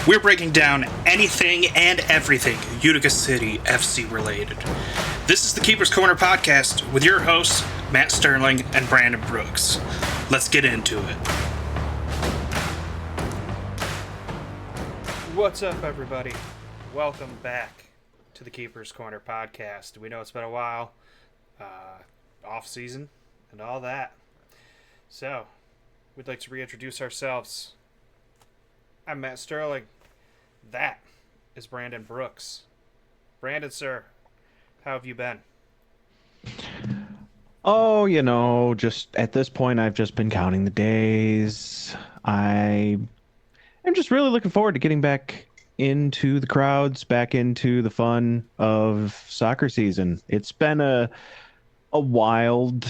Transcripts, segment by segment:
We're breaking down anything and everything Utica City FC related. This is the Keeper's Corner podcast with your hosts, Matt Sterling and Brandon Brooks. Let's get into it. What's up, everybody? Welcome back to the Keeper's Corner podcast. We know it's been a while, off-season and all that. So, we'd like to reintroduce ourselves. I'm Matt Sterling. That is Brandon Brooks. Brandon, sir, how have you been? Oh, just at this point, I've just been counting the days. I'm just really looking forward to getting back into the crowds, back into the fun of soccer season. It's been a wild,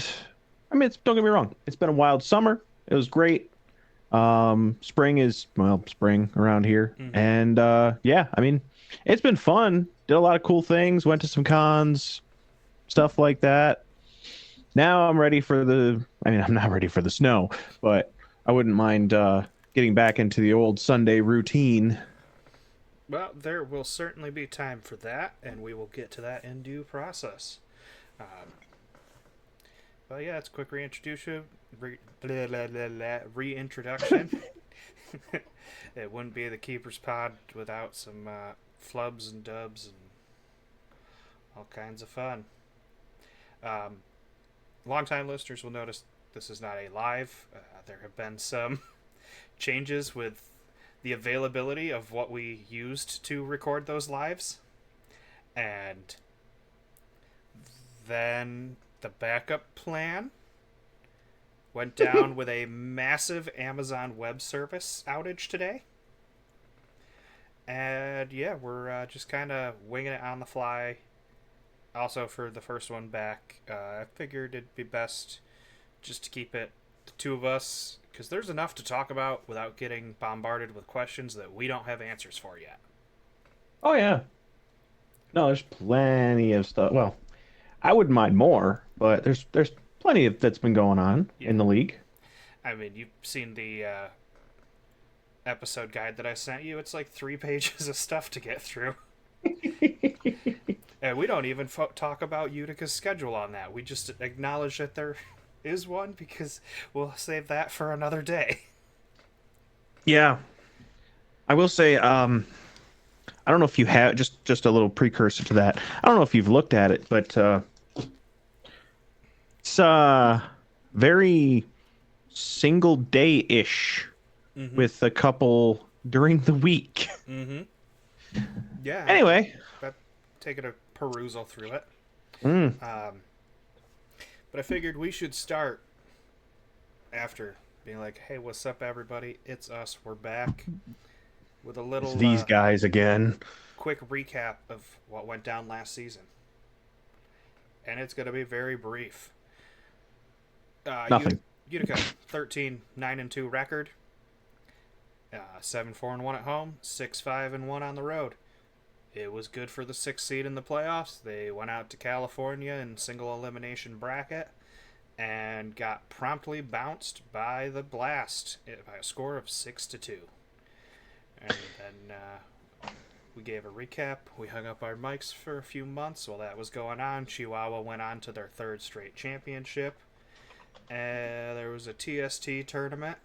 don't get me wrong, it's been a wild summer. It was great. Spring is, spring around here. Mm-hmm. And it's been fun. Did a lot of cool things, went to some cons, stuff like that. Now I'm ready for I'm not ready for the snow, but I wouldn't mind getting back into the old Sunday routine. Well, there will certainly be time for that, and we will get to that in due process. But yeah, it's a quick reintroduction. It wouldn't be the Keeper's Pod without some flubs and dubs and all kinds of fun. Longtime listeners will notice this is not a live. There have been some changes with the availability of what we used to record those lives. And then the backup plan went down with a massive Amazon Web Service outage today. And yeah, we're just kind of winging it on the fly. Also, for the first one back, I figured it'd be best just to keep it the two of us, because there's enough to talk about without getting bombarded with questions that we don't have answers for yet. Oh yeah. No, there's plenty of stuff. Well, I wouldn't mind more, but there's plenty of that's been going on in the league. I mean, you've seen the episode guide that I sent you. It's like 3 pages of stuff to get through. And we don't even talk about Utica's schedule on that. We just acknowledge that there is one because we'll save that for another day. Yeah. I will say, I don't know if you have, just a little precursor to that. I don't know if you've looked at it, but it's very single day-ish with a couple during the week. Mm-hmm. Yeah. Anyway. Taking a perusal through it. Mm. But I figured we should start after being like, hey, what's up, everybody? It's us. We're back with a little... It's these guys again. Quick recap of what went down last season. And it's going to be very brief. Nothing. Utica, 13-9-2 record. 7-4-1 at home. 6-5-1 on the road. It was good for the 6th seed in the playoffs. They went out to California in single elimination bracket and got promptly bounced by the Blast by a score of 6-2. And then we gave a recap. We hung up our mics for a few months while that was going on. Chihuahua went on to their 3rd straight championship. There was a TST tournament,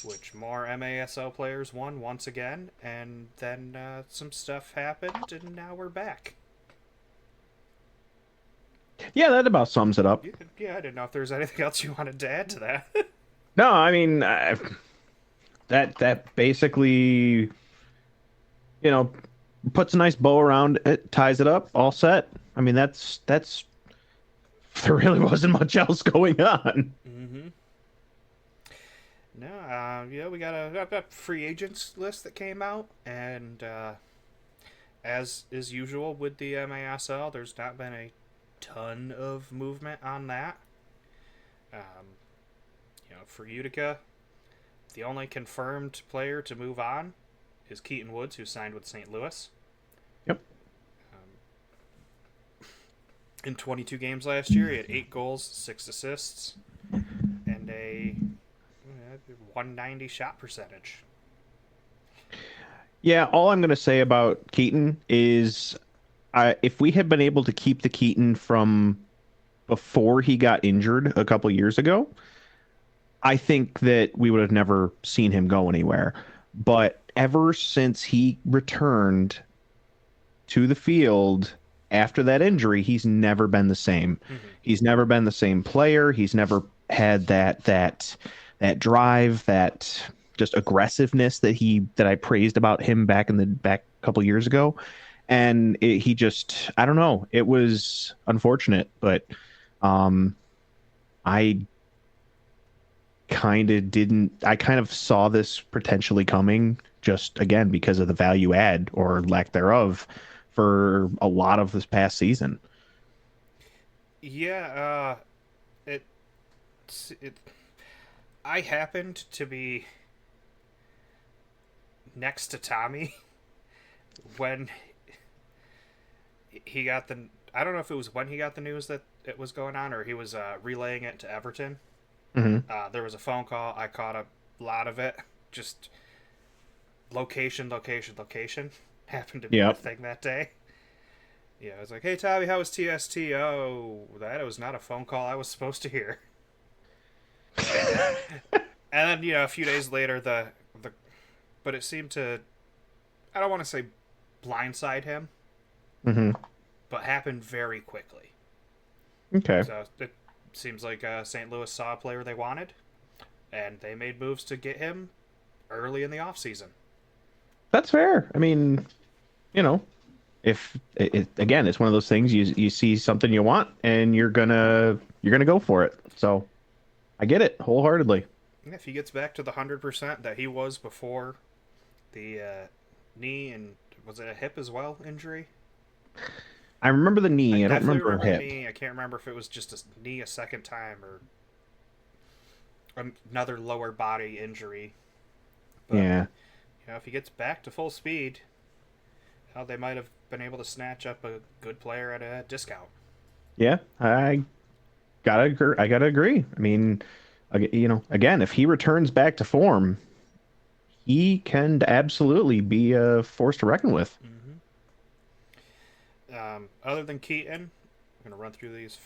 which more MASL players won once again, and then some stuff happened, and now we're back. Yeah, that about sums it up. Yeah, I didn't know if there was anything else you wanted to add to that. No, I mean, that basically, puts a nice bow around it, ties it up, all set. I mean, that's there really wasn't much else going on. Mm-hmm. No, we got a free agents list that came out, and as is usual with the MASL, there's not been a ton of movement on that. For Utica, the only confirmed player to move on is Keaton Woods, who signed with St. Louis. Yep. In 22 games last year, he had 8 goals, 6 assists, and a 190 shot percentage. Yeah, all I'm going to say about Keaton is if we had been able to keep the Keaton from before he got injured a couple years ago, I think that we would have never seen him go anywhere. But ever since he returned to the field after that injury, he's never been the same. Hmm. He's never been the same player. He's never had that drive, that just aggressiveness that I praised about him back a couple years ago. And he just, I don't know. It was unfortunate, but um, I I kind of saw this potentially coming just again because of the value add or lack thereof for a lot of this past season. Yeah, it. I happened to be next to Tommy when he got the. I don't know if it was when he got the news that it was going on, or he was relaying it to Everton. Hmm. There was a phone call. I caught a lot of it. Just location, location, location happened to be the Yep. thing that day. Yeah, I was like, "Hey Tommy, how was TST?" Oh, that was not a phone call I was supposed to hear. And then a few days later, the but it seemed to, I don't want to say blindside him, Hmm. but happened very quickly. Okay. So it seems like St. Louis saw a player they wanted, and they made moves to get him early in the offseason. That's fair. I mean, you know, if again, it's one of those things you see something you want and you're gonna go for it. So I get it wholeheartedly. If he gets back to the 100% that he was before the knee and was it a hip as well injury? I remember the I knee. I don't definitely remember remember the hip. knee. I can't remember if it was just a knee a second time or another lower body injury. But Yeah. if he gets back to full speed, they might have been able to snatch up a good player at a discount. Yeah. I gotta agree. I mean, again, if he returns back to form, he can absolutely be a force to reckon with. Mm-hmm. Other than Keaton, I'm going to run through these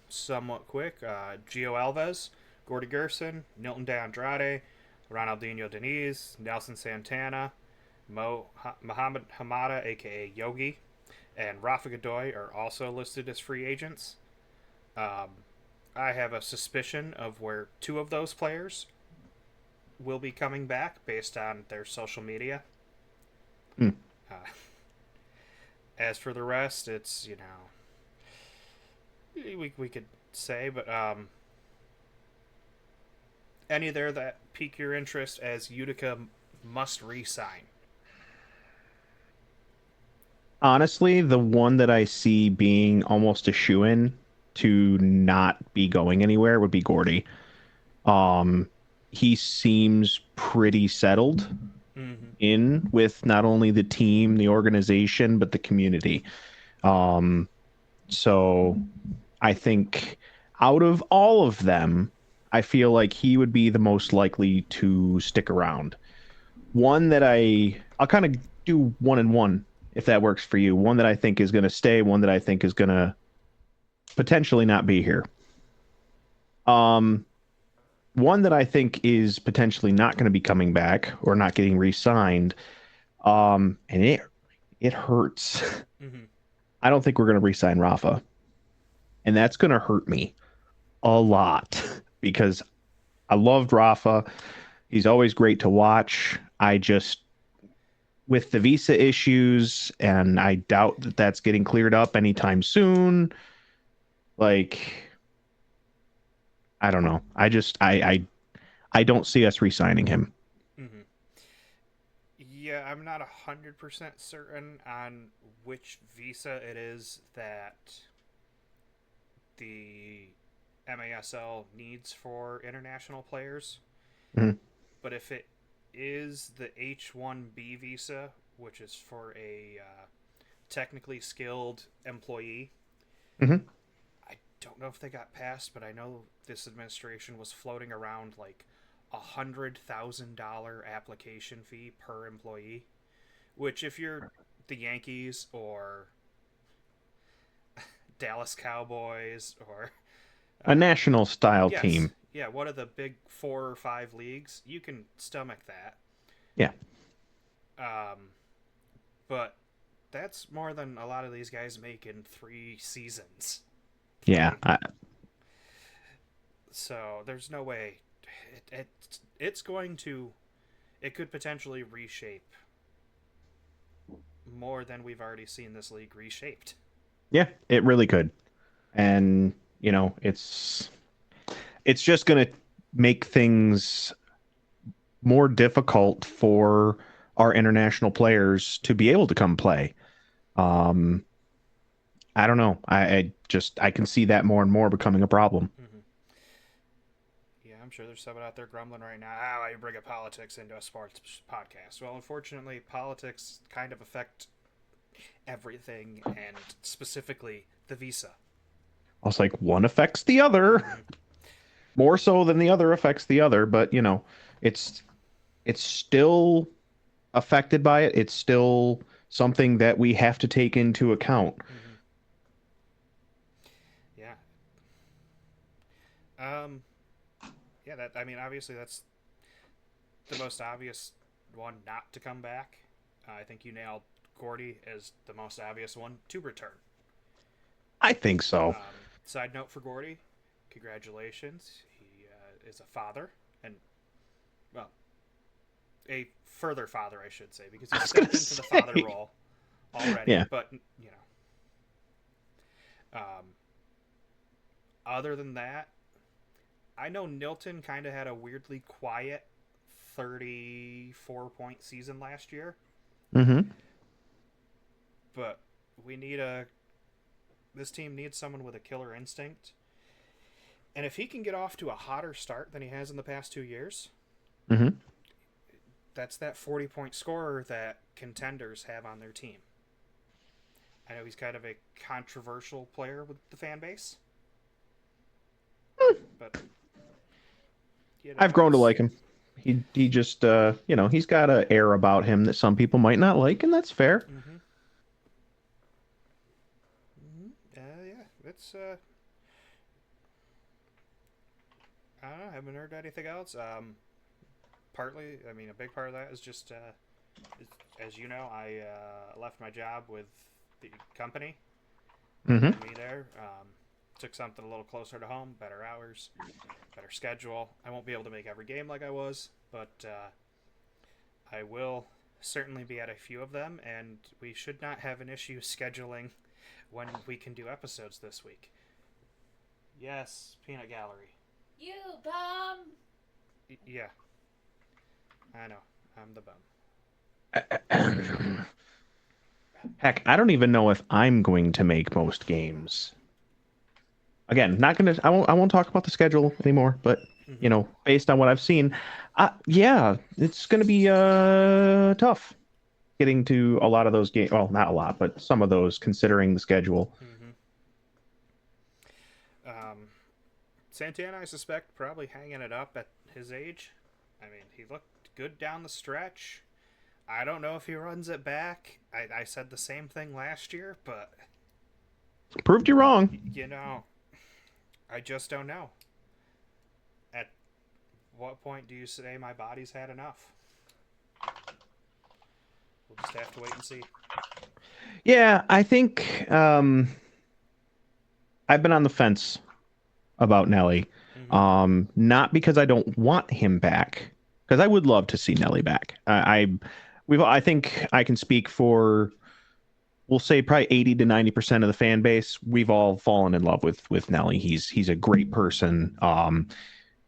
somewhat quick. Gio Alves, Gordy Gerson, Nilton De Andrade, Ronaldinho Deniz, Nelson Santana, Mohamed Hamada, aka Yogi, and Rafa Godoy are also listed as free agents. Um, I have a suspicion of where two of those players will be coming back based on their social media. Hmm. Uh, as for the rest, it's we could say, but any there that pique your interest as Utica must re-sign? Honestly, the one that I see being almost a shoe-in to not be going anywhere would be Gordy. Um, he seems pretty settled Mm-hmm. in with not only the team, the organization, but the community. Um, so I think out of all of them, I feel like he would be the most likely to stick around. One that I'll kind of do one and one if that works for you. One that I think is going to stay, one that I think is going to potentially not be here. Um, One that I think is potentially not going to be coming back or not getting re-signed. And it hurts. Mm-hmm. I don't think we're going to re-sign Rafa, and that's going to hurt me a lot because I loved Rafa. He's always great to watch. I just with the visa issues, and I doubt that that's getting cleared up anytime soon. Like, I don't know. I don't see us re-signing him. Mm-hmm. Yeah, I'm not 100% certain on which visa it is that the MASL needs for international players. Mhm. But if it is the H1B visa, which is for a technically skilled employee, Mhm. I don't know if they got passed, but I know this administration was floating around like $100,000 application fee per employee, Which, if you're the Yankees or Dallas Cowboys or A national style yes, team. yeah, one of the big 4 or 5 leagues, you can stomach that. Yeah. Um, but that's more than a lot of these guys make in 3 seasons Yeah. playing. So there's no way. It's going to. It could potentially reshape more than we've already seen this league reshaped. Yeah, it really could. And, it's just going to make things more difficult for our international players to be able to come play. Um, I don't know. I can see that more and more becoming a problem. Mm-hmm. Yeah, I'm sure there's someone out there grumbling right now. Ah, why you bring up politics into a sports podcast? Well, unfortunately, politics kind of affect everything, and specifically the visa. I was like, one affects the other Mm-hmm. more so than the other affects the other, but it's it's still affected by it. It's still something that we have to take into account. Mm-hmm. Yeah. Um. Yeah. That. I mean, obviously, that's the most obvious one not to come back. I think you nailed Gordy as the most obvious one to return. I think so. Side note for Gordy, congratulations. He is a father, and, well, a further father, I should say, because he I was stepped gonna into the father say, role already. yeah, But, other than that, I know Nilton kind of had a weirdly quiet 34-point season last year, hmm but we need a. This team needs someone with a killer instinct. And if he can get off to a hotter start than he has in the past 2 years, hmm that's that 40-point scorer that contenders have on their team. I know he's kind of a controversial player with the fan base, but I've grown to it's like him. He just he's got a air about him that some people might not like, and that's fair. mm-hmm. Mm-hmm. Yeah, it's I don't know. I haven't heard anything else. Partly, I mean, a big part of that is just as you know, I left my job with the company that hmm had me there. Took something a little closer to home, better hours, better schedule. I won't be able to make every game like I was, but I will certainly be at a few of them, and we should not have an issue scheduling when we can do episodes this week. Yes, Peanut Gallery. You bum! Yeah, I know. I'm the bum. Heck, I don't even know if I'm going to make most games. Again, not gonna. I won't talk about the schedule anymore. But Mm-hmm. based on what I've seen, yeah, it's gonna be tough getting to a lot of those games. Well, not a lot, but some of those, considering the schedule. Mm-hmm. Santana, I suspect, probably hanging it up at his age. I mean, he looked good down the stretch. I don't know if he runs it back. I said the same thing last year, but, Proved you wrong. you know, I just don't know. At what point do you say my body's had enough? We'll just have to wait and see. Yeah, I think I've been on the fence about Nelly. Mm-hmm. Not because I don't want him back, because I would love to see Nelly back. I think I can speak for, we'll say, probably 80 to 90% of the fan base. We've all fallen in love with Nelly. He's a great person.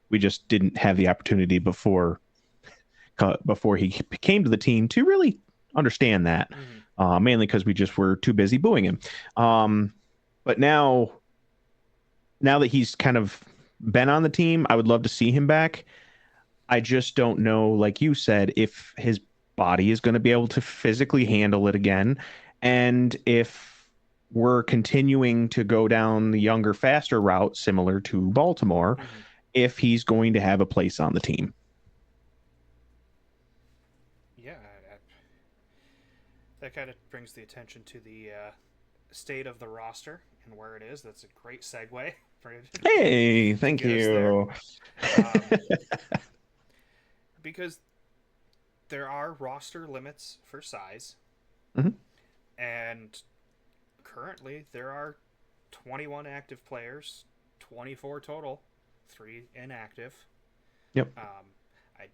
We just didn't have the opportunity before he came to the team to really understand that. Mm-hmm. Mainly because we just were too busy booing him. But now that he's kind of been on the team, I would love to see him back. I just don't know, like you said, if his body is going to be able to physically handle it again, and if we're continuing to go down the younger, faster route similar to Baltimore, Mm-hmm. if he's going to have a place on the team. Yeah, that kind of brings the attention to the state of the roster and where it is. That's a great segue for Hey, to thank get us there. you. Because there are roster limits for size, Mhm. and currently there are 21 active players, 24 total, 3 inactive. Yep. I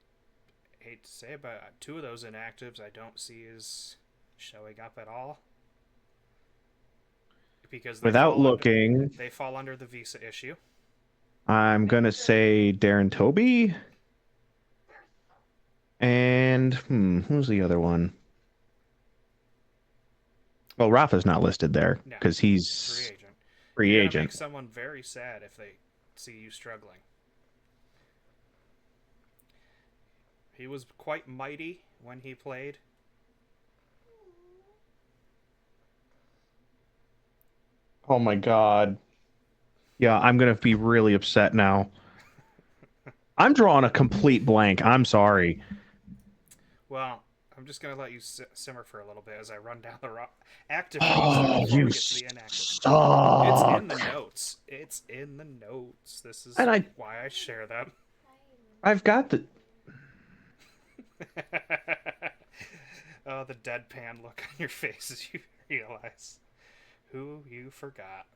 hate to say it, but 2 of those inactives I don't see as showing up at all because Without looking, they fall under the visa issue. I'm gonna say Darren Toby. And who's the other one? Well, Rafa's not listed there No, because free he's agent. free You're gonna agent. make someone very sad if they see you struggling. He was quite mighty when he played. Oh my God. Yeah, I'm gonna be really upset now. I'm drawing a complete blank. I'm sorry. Well, I'm just gonna let you simmer for a little bit as I run down the active roster Oh, before you we get to the inactive. It's in the suck. notes. It's in the notes. This is And why I share them. I've got the. Oh, the deadpan look on your face as you realize who you forgot.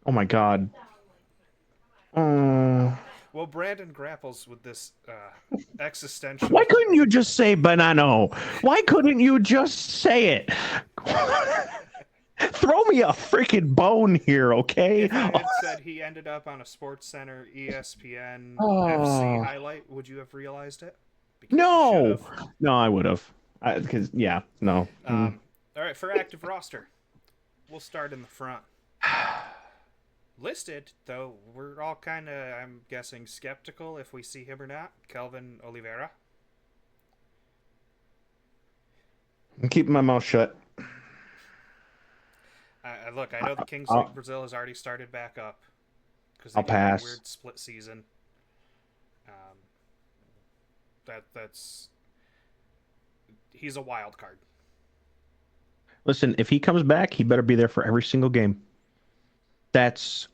Oh my God. Well, Brandon grapples with this existential. Why couldn't you just say banano? Why couldn't you just say it? Throw me a freaking bone here, okay? If I had said he ended up on a Sports Center ESPN FC Oh, highlight, would you have realized it? Because you should no. have. No, I would have. Because, yeah, no. All right, for active roster, we'll start in the front. Listed, though, we're all kind of, I'm guessing, skeptical if we see him or not. Kelvin Oliveira. I'm keeping my mouth shut. Look, I know the Kings I'll, League Brazil has already started back up because I'll they did that pass. weird split season. That's he's a wild card. Listen, if he comes back, he better be there for every single game. That's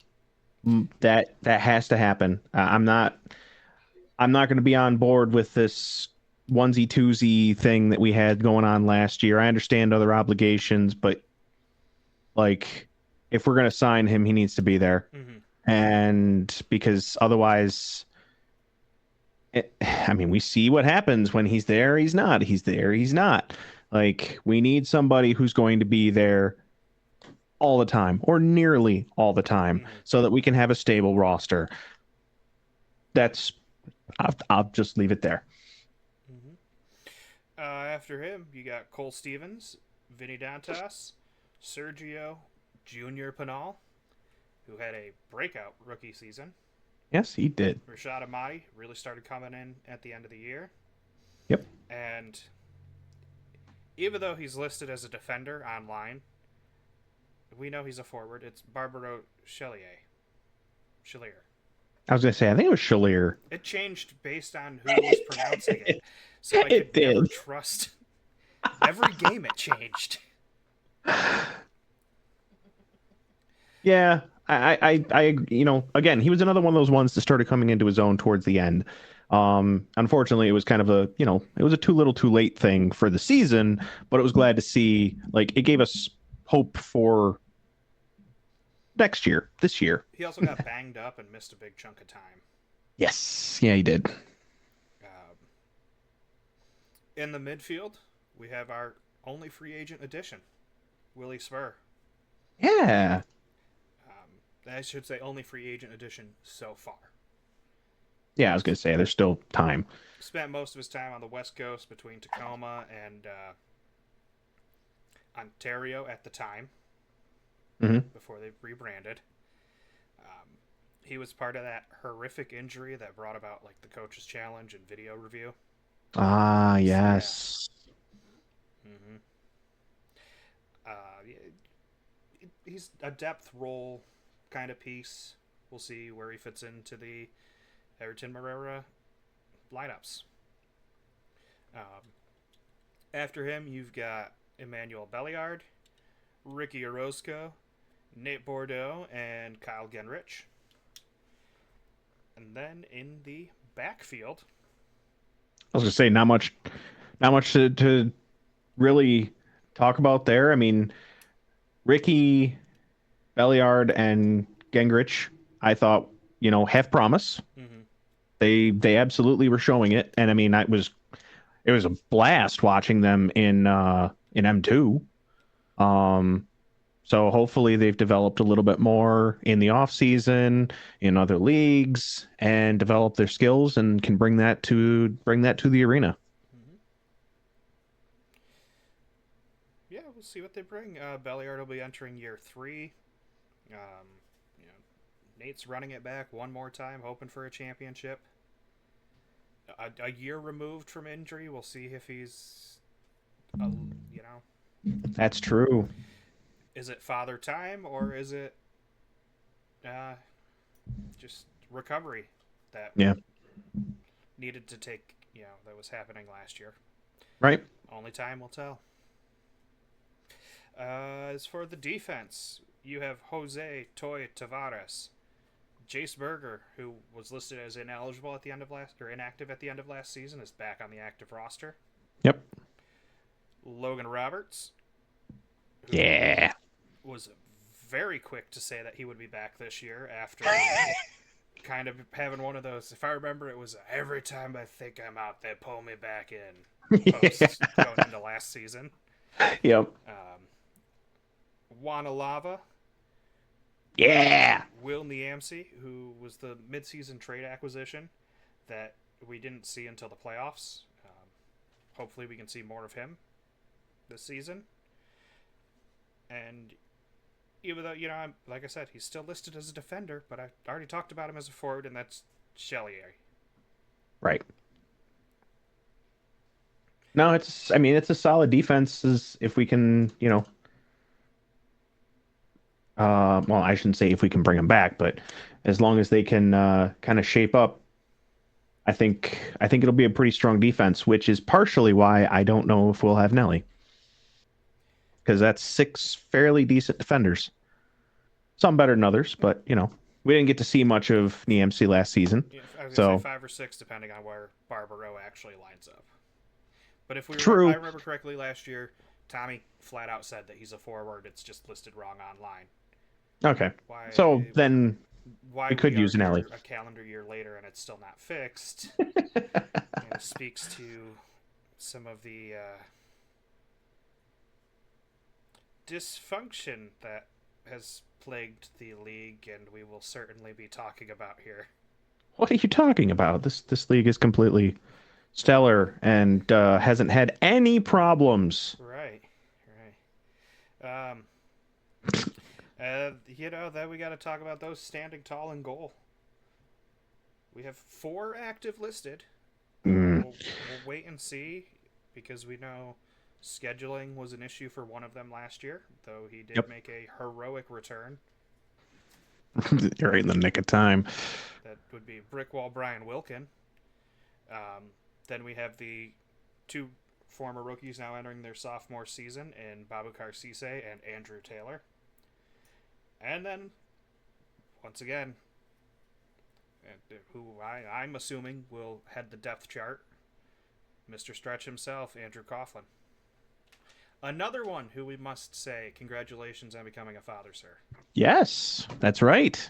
that has to happen. I'm not going to be on board with this onesie twosie thing that we had going on last year. I understand other obligations, but like if we're going to sign him, he needs to be there. Mm-hmm. And because otherwise I mean, we see what happens when he's there, he's not. He's there, he's not. Like we need somebody who's going to be there all the time or nearly all the time so that we can have a stable roster. That's I'll just leave it there. Mm-hmm. After him, you got Cole Stevens, Vinny Dantas, Sergio Junior Pinal, who had a breakout rookie season. Yes, he did. Rashad Amati really started coming in at the end of the year. Yep. And even though he's listed as a defender online, we know he's a forward. It's Barbaro Chelier. I was going to say, I think it was Chalier. It changed based on who was pronouncing it. So I could never trust. Every game it changed. Yeah, I, you know, again, he was another one of those ones that started coming into his own towards the end. Unfortunately, it was kind of a, you know, it was a too little too late thing for the season, but it was glad to see, like, it gave us hope for next year, this year. He also got banged up and missed a big chunk of time. Yes, yeah, he did. In the midfield, we have our only free agent addition, Willie Spur. Yeah. I should say only free agent addition so far. Yeah, I was going to say, there's still time. Spent most of his time on the West Coast between Tacoma and Ontario at the time, before they rebranded. He was part of that horrific injury that brought about like the coach's challenge and video review. Ah, yes. Yeah. He's a depth role kind of piece. We'll see where he fits into the Everton Marrera lineups. After him, you've got Emmanuel Belliard, Ricky Orozco, Nate Bordeaux, and Kyle Genrich. And then in the backfield, I was gonna say not much to really talk about there. I mean, Ricky, Belliard, and Gingrich, I thought, have promise. mm-hmm. They absolutely were showing it, and I mean, it was a blast watching them in M2. Um, so hopefully they've developed a little bit more in the off season, in other leagues, and develop their skills and can bring that to the arena. Mm-hmm. Yeah, we'll see what they bring. Belliard will be entering year 3. You know, Nate's running it back one more time, hoping for a championship. A year removed from injury, we'll see if he's, That's true. is it father time or is it uh, just recovery that Yeah. needed to take, that was happening last year. Right. Only time will tell. As for the defense, you have Jose Toy Tavares, Jace Berger, who was listed as ineligible at the end of inactive at the end of last season, is back on the active roster. Yep. Logan Roberts, who Yeah. was very quick to say that he would be back this year after kind of having one of those. If I remember, it was every time I think I'm out, they pull me back in. Post going into last season. Yep. Juana Lava, Yeah. Will Niamsi, who was the midseason trade acquisition that we didn't see until the playoffs. Hopefully we can see more of him this season. And even though, like I said, he's still listed as a defender, but I already talked about him as a forward, and that's Chelier. Right. No, it's a solid defense if we can, well, I shouldn't say if we can bring them back, but as long as they can kind of shape up, I think it'll be a pretty strong defense, which is partially why I don't know if we'll have Nelly. Because that's 6 fairly decent defenders. Some better than others, but we didn't get to see much of Niamsi last season. Yeah, I was so going to say 5 or 6, depending on where Barbaro actually lines up. But if True. I remember correctly last year, Tommy flat out said that he's a forward. It's just listed wrong online. Okay. So then why we could use an alley. A calendar year later and it's still not fixed. Speaks to some of the dysfunction that has plagued the league, and we will certainly be talking about here. What are you talking about? This league is completely stellar and hasn't had any problems. Right. Then we got to talk about those standing tall in goal. We have 4 active listed. We'll wait and see, because we know scheduling was an issue for one of them last year, though he did make a heroic return. You're right in the nick of time. That would be Brickwall Brian Wilkin. Then we have the 2 former rookies now entering their sophomore season in Babukar Cisse and Andrew Taylor. And then, once again, who I'm assuming will head the depth chart, Mr. Stretch himself, Andrew Coughlin. Another one who we must say congratulations on becoming a father, sir. Yes, that's right.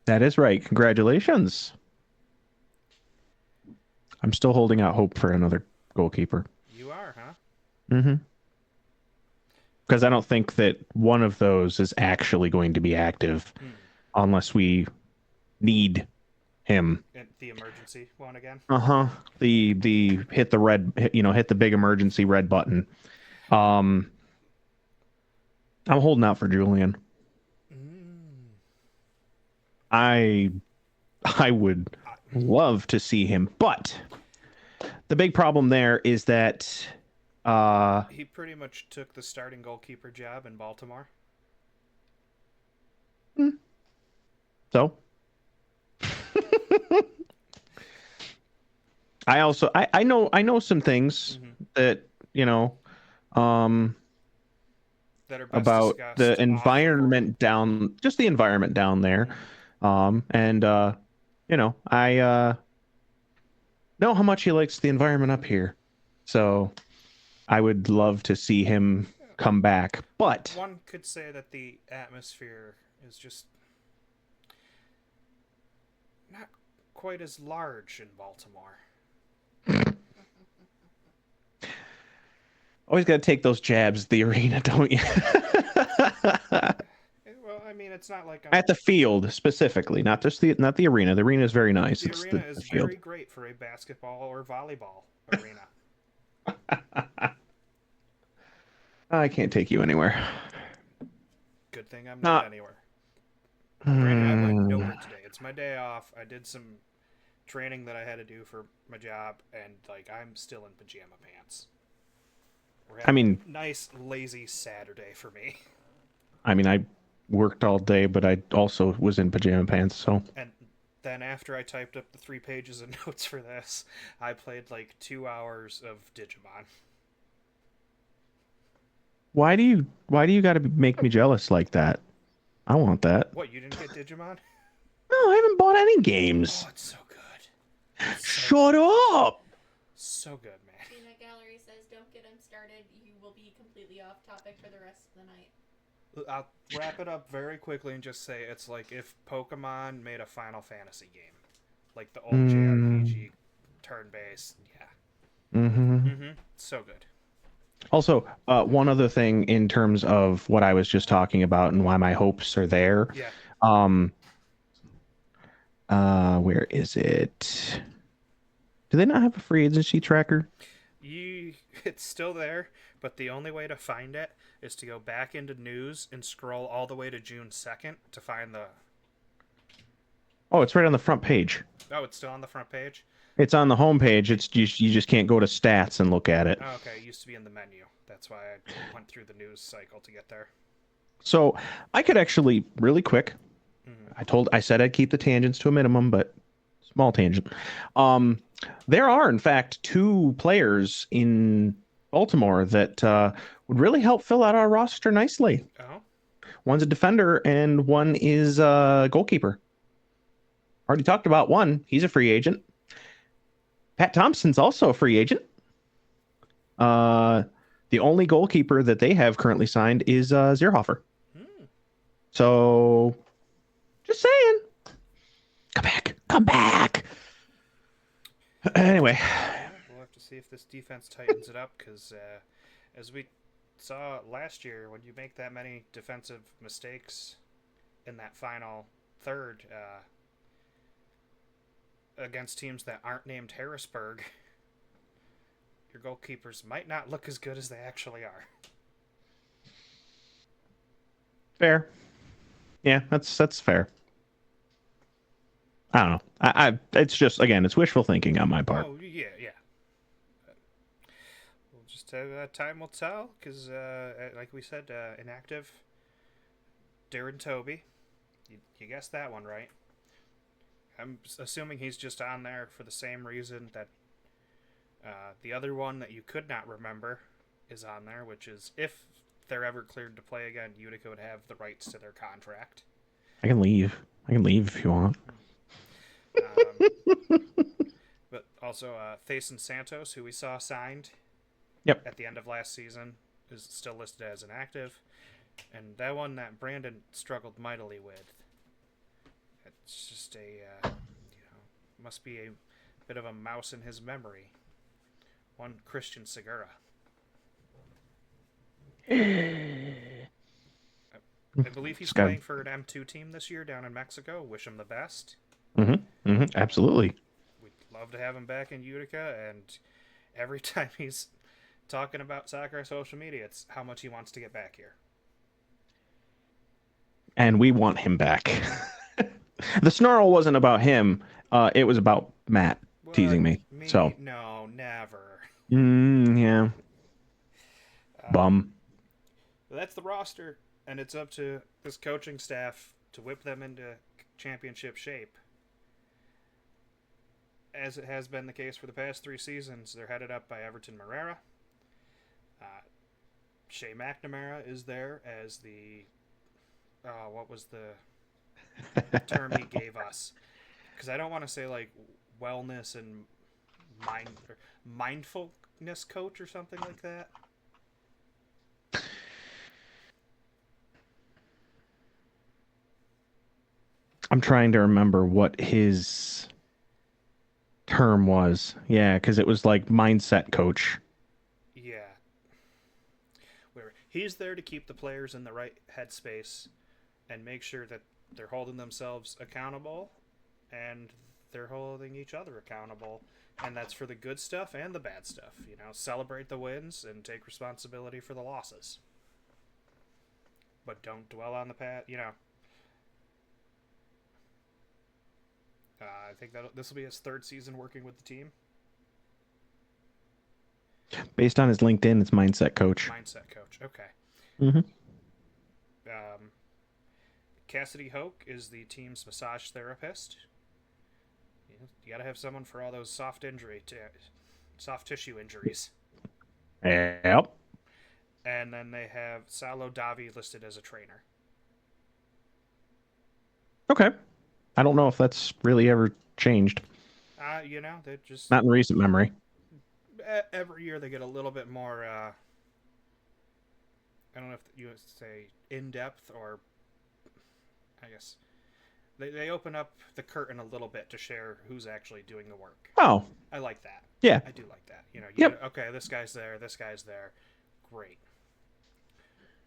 That is right. Congratulations. I'm still holding out hope for another goalkeeper. You are, huh? Mm-hmm. Because I don't think that one of those is actually going to be active unless we need him. The emergency one again? Uh-huh. The hit the red, hit the big emergency red button. I'm holding out for Julian. I would love to see him, but the big problem there is that he pretty much took the starting goalkeeper job in Baltimore. So I know some things that, um, that are best about the discussed off recording. environment down, just the environment down there. And I know how much he likes the environment up here. So I would love to see him come back. But One could say that the atmosphere is just not quite as large in Baltimore. always got to take those jabs at the arena, don't you? Well, I mean, it's not like At the field specifically, not the arena. The arena is very nice. the It's arena the is field. very great for a basketball or volleyball arena. I can't take you anywhere. Good thing I'm not Not. anywhere. Granted, I went nowhere today. It's my day off. I did some training that I had to do for my job, and like I'm still in pajama pants. We're I having mean, a nice lazy Saturday for me. I worked all day, but I also was in pajama pants. So And then after I typed up the 3 pages of notes for this, I played like 2 hours of Digimon. why do you got to make me jealous like that? I want that. What, you didn't get Digimon? No, I haven't bought any Oh, games. it's so good. It's so Shut up. So good, man. Peanut Gallery says, "Don't get him started. You will be completely off topic for the rest of the night." I'll wrap it up very quickly and just say it's like if Pokemon made a Final Fantasy game. Like the old JRPG turn-based. Yeah. Mm-hmm. So good. Also, one other thing in terms of what I was just talking about and why my hopes are there. Yeah. Where is it? Do they not have a free agency tracker? It's still there, but the only way to find it is to go back into news and scroll all the way to June 2nd to find the... Oh, it's right on the front page. Oh, it's still on the front page? It's on the home page. It's you just can't go to stats and look at it. Oh, okay, it used to be in the menu. That's why I went through the news cycle to get there. So I could actually really quick. I said I'd keep the tangents to a minimum, but small tangent. There are in fact 2 players in Baltimore that would really help fill out our roster nicely. Oh? One's a defender and one is a goalkeeper. Already talked about one. He's a free agent. Pat Thompson's also a free agent. The only goalkeeper that they have currently signed is Zierhofer. So, just saying. Come back. Anyway, We'll have to see if this defense tightens it up, because as we saw last year, when you make that many defensive mistakes in that final third against teams that aren't named Harrisburg, your goalkeepers might not look as good as they actually are. fair. Yeah, that's fair. I don't know. It's just again, it's wishful thinking on my part. Oh, yeah. We'll just have time will tell, because like we said, inactive Darren Toby. You guessed that one right. I'm assuming he's just on there for the same reason that the other one that you could not remember is on there, which is if they're ever cleared to play again, Utica would have the rights to their contract. I can leave if you want. But also, Thason Santos, who we saw signed at the end of last season, is still listed as inactive. And that one that Brandon struggled mightily with. It's just must be a bit of a mouse in his memory. One Christian Segura. I believe he's playing for an M2 team this year down in Mexico. Wish him the best. Absolutely. We'd love to have him back in Utica, and every time he's talking about soccer on social media, it's how much he wants to get back here. And we want him back. The snarl wasn't about him. It was about Matt teasing me. So no, never. Yeah. Bum. That's the roster, and it's up to this coaching staff to whip them into championship shape. As it has been the case for the past 3 seasons, they're headed up by Everton Morera, Shea McNamara is there as the what was the term he gave us? Because I don't want to say like wellness and mindfulness coach or something like that. I'm trying to remember what his term was. Yeah, because it was like mindset coach. Yeah, where he's there to keep the players in the right headspace and make sure that they're holding themselves accountable and they're holding each other accountable. And that's for the good stuff and the bad stuff. You know, celebrate the wins and take responsibility for the losses. But don't dwell on the past. You know, I think that this will be his third season working with the team. Based on his LinkedIn, it's mindset coach. Mindset coach. Okay. Mm-hmm. Cassidy Hoke is the team's massage therapist. You got to have someone for all those soft tissue injuries. Yep. And then they have Salo Davi listed as a trainer. Okay. I don't know if that's really ever changed. You know, they just not in recent memory. Every year they get a little bit more. I don't know if you would say in depth or. I guess they open up the curtain a little bit to share who's actually doing the work. Oh, I like that. Yeah, I do like that. You know, okay, this guy's there, this guy's there, great.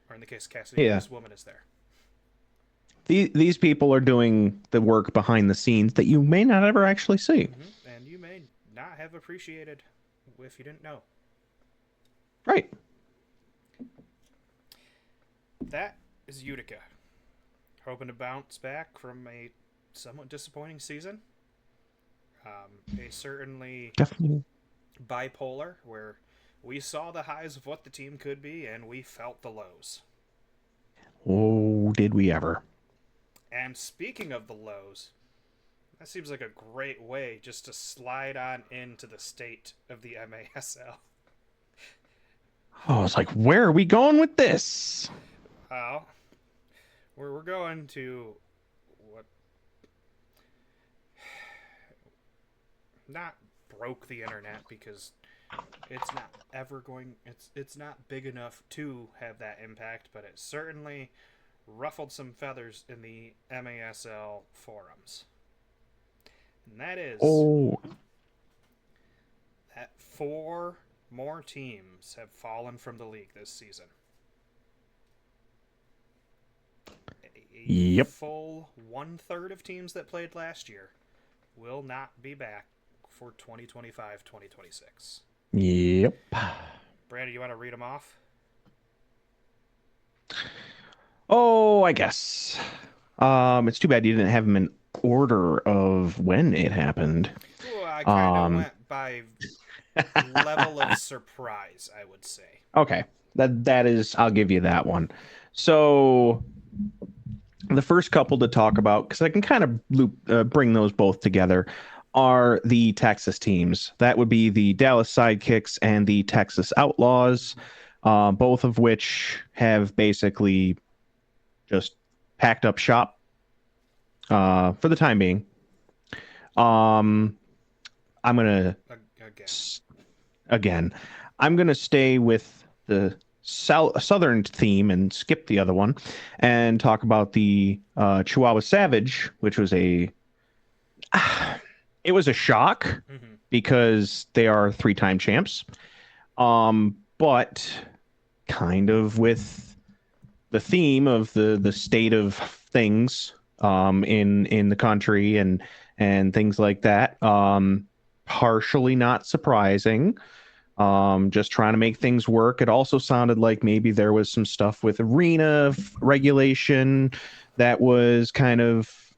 Or in the case of Cassidy, this woman is there. These people are doing the work behind the scenes that you may not ever actually see. Mm-hmm. And you may not have appreciated if you didn't know. Right. That is Utica. Hoping to bounce back from a somewhat disappointing season. A certainly definitely bipolar, where we saw the highs of what the team could be, and we felt the lows. Oh, did we ever. And speaking of the lows, that seems like a great way just to slide on into the state of the MASL. Oh, it's like, where are we going with this? Well, we're going to what not broke the internet, because it's not ever going it's not big enough to have that impact, but it certainly ruffled some feathers in the MASL forums. And that is that 4 more teams have fallen from the league this season. Yep. Full 1/3 of teams that played last year will not be back for 2025-2026. Yep. Brandon, you want to read them off? Oh, I guess. It's too bad you didn't have them in order of when it happened. Well, I kind of went by level of surprise, I would say. Okay. That is, I'll give you that one. So the first couple to talk about, because I can kind of bring those both together, are the Texas teams. That would be the Dallas Sidekicks and the Texas Outlaws, both of which have basically just packed up shop for the time being. I'm going to... Again, I'm going to stay with the southern theme and skip the other one and talk about the Chihuahua Savage, which was it was a shock because they are 3-time champs. But kind of with the theme of the state of things in the country and things like that, partially not surprising. Just trying to make things work. It also sounded like maybe there was some stuff with arena regulation that was kind of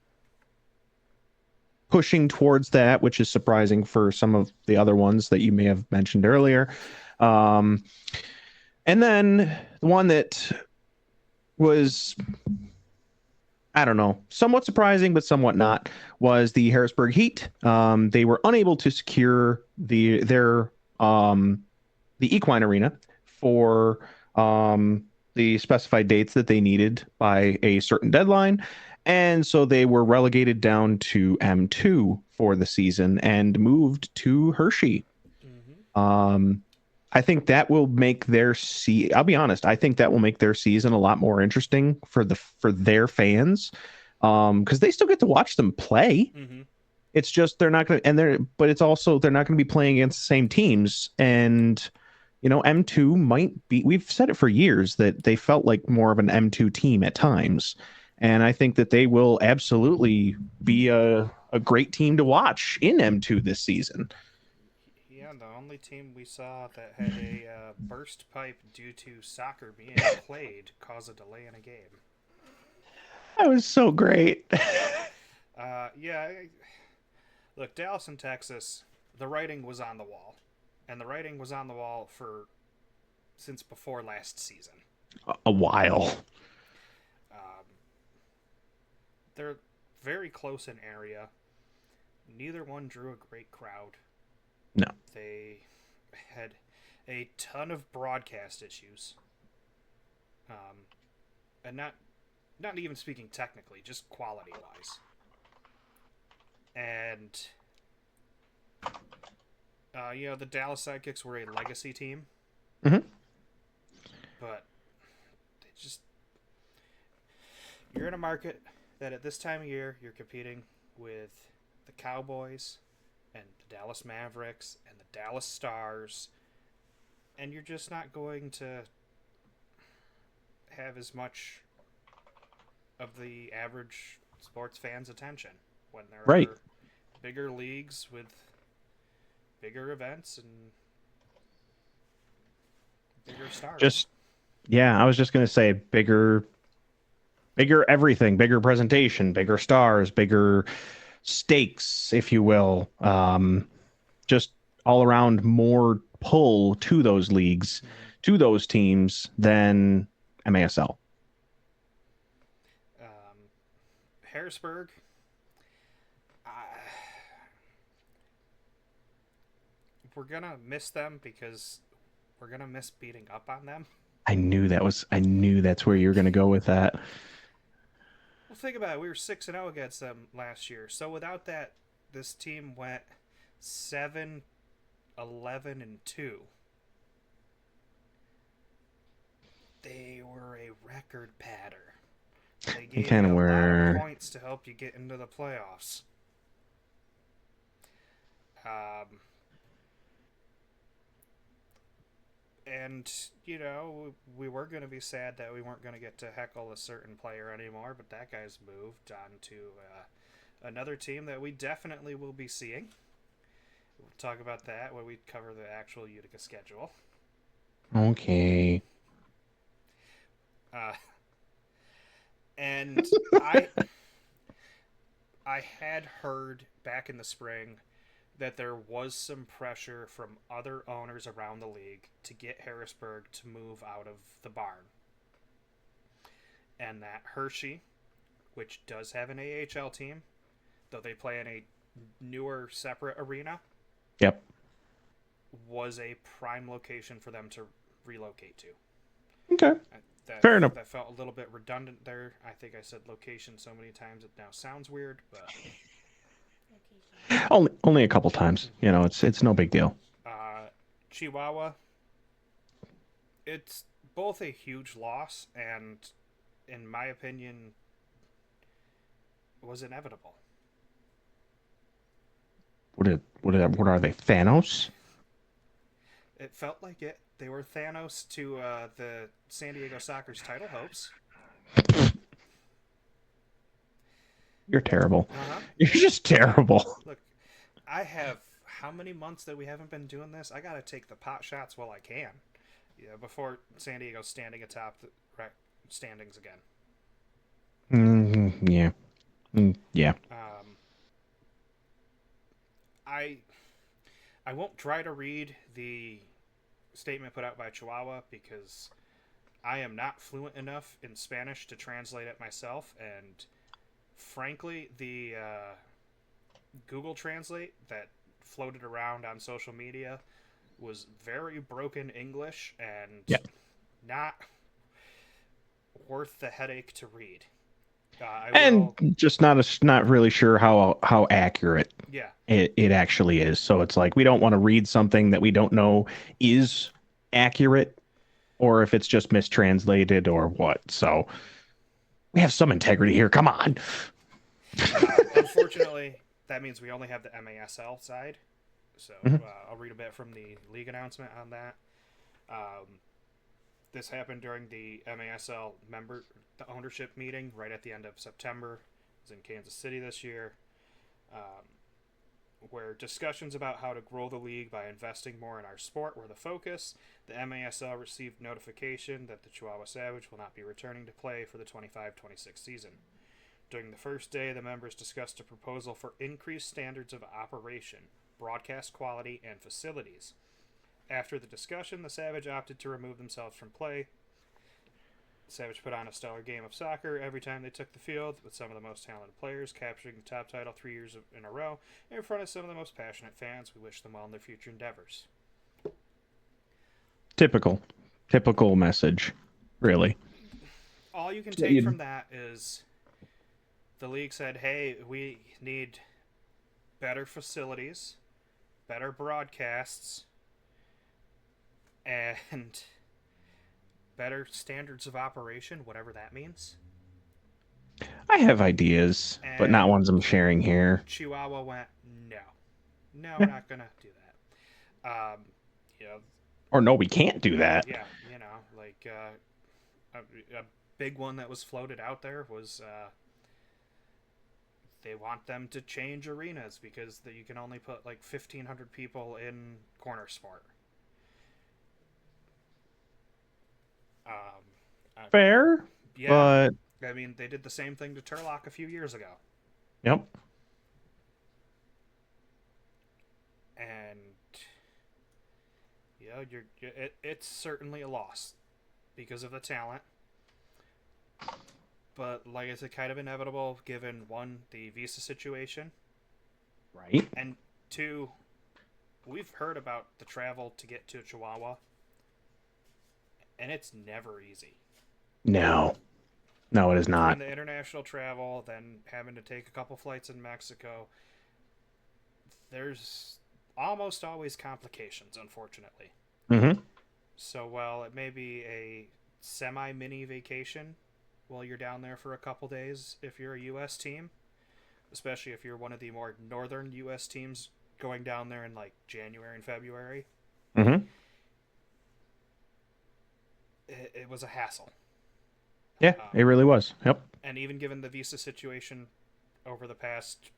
pushing towards that, which is surprising for some of the other ones that you may have mentioned earlier. And then the one that was, I don't know, somewhat surprising, but somewhat not, was the Harrisburg Heat. They were unable to secure the Equine Arena for the specified dates that they needed by a certain deadline. And so they were relegated down to M2 for the season and moved to Hershey. Mm-hmm. I think that will make their I'll be honest, I think that will make their season a lot more interesting for their fans. Because they still get to watch them play. Mm-hmm. It's just they're not going to, but it's also they're not going to be playing against the same teams. And M2 might be. We've said it for years that they felt like more of an M2 team at times, and I think that they will absolutely be a great team to watch in M2 this season. Yeah, the only team we saw that had a burst pipe due to soccer being played cause a delay in a game. That was so great. Yeah, look, Dallas and Texas, the writing was on the wall, and the writing was on the wall since before last season. A while. They're very close in area. Neither one drew a great crowd. No. They had a ton of broadcast issues. And not even speaking technically, just quality wise. And the Dallas Sidekicks were a legacy team. Mm-hmm. But you're in a market that at this time of year you're competing with the Cowboys and the Dallas Mavericks and the Dallas Stars, and you're just not going to have as much of the average sports fan's attention when there Right. are bigger leagues with bigger events and bigger stars. I was just going to say bigger everything, bigger presentation, bigger stars, bigger stakes, if you will. Just all around more pull to those leagues, to those teams than MASL. Harrisburg, we're gonna miss them because we're gonna miss beating up on them. I knew that's where you were going to go with that. Well, think about it. We were 6-0 against them last year. So without that, this team went 7-11-2. They were a record patter. They gave you a lot of points to help you get into the playoffs. And, we were going to be sad that we weren't going to get to heckle a certain player anymore, but that guy's moved on to another team that we definitely will be seeing. We'll talk about that when we cover the actual Utica schedule. Okay. And I had heard back in the spring that there was some pressure from other owners around the league to get Harrisburg to move out of the barn. And that Hershey, which does have an AHL team, though they play in a newer, separate arena, yep, was a prime location for them to relocate to. Okay. Fair enough. That felt a little bit redundant there. I think I said location so many times it now sounds weird, but... Only a couple times. It's no big deal. Chihuahua, it's both a huge loss and, in my opinion, was inevitable. What are they? Thanos? It felt like it. They were Thanos to the San Diego Soccer's title hopes. You're terrible. Uh-huh. You're just terrible. Look, I have how many months that we haven't been doing this? I gotta take the pot shots while I can, before San Diego's standing atop the standings again. Yeah. Yeah. I won't try to read the statement put out by Chihuahua because I am not fluent enough in Spanish to translate it myself, and frankly, the Google Translate that floated around on social media was very broken English and Yeah. not worth the headache to read. And just not really sure how accurate Yeah. it actually is. So it's like we don't want to read something that we don't know is accurate or if it's just mistranslated or what. So we have some integrity here. Come on. Unfortunately, that means we only have the MASL side. So Mhm. I'll read a bit from the league announcement on that. This happened during the MASL the ownership meeting right at the end of September. It was in Kansas City this year, where discussions about how to grow the league by investing more in our sport were the focus. The MASL received notification that the Chihuahua Savage will not be returning to play for the 25-26 season. During the first day, the members discussed a proposal for increased standards of operation, broadcast quality, and facilities. After the discussion, the Savage opted to remove themselves from play. The Savage put on a stellar game of soccer every time they took the field, with some of the most talented players capturing the top title 3 years in a row in front of some of the most passionate fans. We wish them well in their future endeavors. Typical message, really. All you can take from that is the league said, hey, we need better facilities, better broadcasts, and better standards of operation, whatever that means. I have ideas, but not ones I'm sharing here. Chihuahua went, no, we're not gonna do that. You know, or no, we can't do that. Yeah, you know, like a big one that was floated out there was they want them to change arenas because you can only put like 1,500 people in corner sport. Fair, yeah, but I mean, they did the same thing to Turlock a few years ago. Yep. And you know, it's certainly a loss because of the talent. But like it's kind of inevitable given one, the visa situation, right, and two, we've heard about the travel to get to Chihuahua, and it's never easy. No, it is not. Between the international travel, then having to take a couple flights in Mexico, there's almost always complications, unfortunately. Mm-hmm. So while it may be a semi-mini vacation while you're down there for a couple days if you're a U.S. team, especially if you're one of the more northern U.S. teams going down there in like January and February, Mm-hmm. it was a hassle. Yeah, it really was. Yep. And even given the visa situation over the past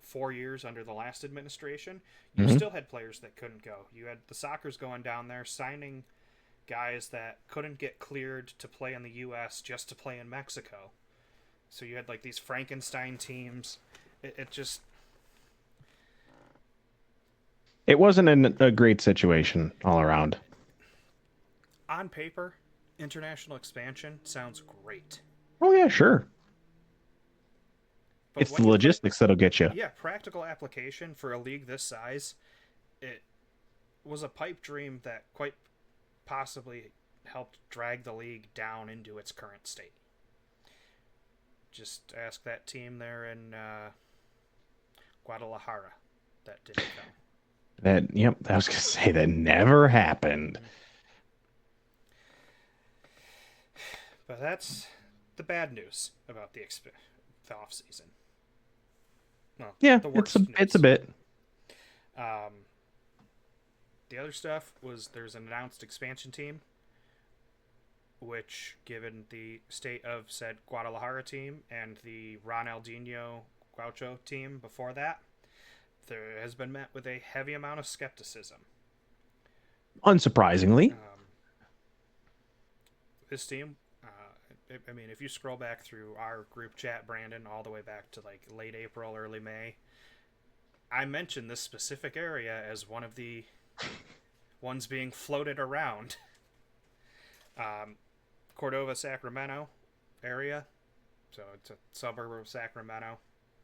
4 years under the last administration, you still had players that couldn't go. You had the Sockers going down there signing guys that couldn't get cleared to play in the U.S. just to play in Mexico. So you had like these Frankenstein teams. It just... It wasn't a great situation all around. On paper, international expansion sounds great. Oh, yeah, sure. But it's the logistics that'll get you. Yeah, practical application for a league this size, it was a pipe dream that quite possibly helped drag the league down into its current state. Just ask that team there in Guadalajara that didn't come. Yep, I was going to say that never happened. But that's the bad news about the off season. Well, yeah, the worst it's a bit. The other stuff was there's an announced expansion team, which, given the state of said Guadalajara team and the Ronaldinho Gaucho team before that, there has been met with a heavy amount of skepticism. Unsurprisingly. This team, I mean, if you scroll back through our group chat, Brandon, all the way back to like late April, early May, I mentioned this specific area as one of the ones being floated around. Cordova, Sacramento area. So it's a suburb of Sacramento.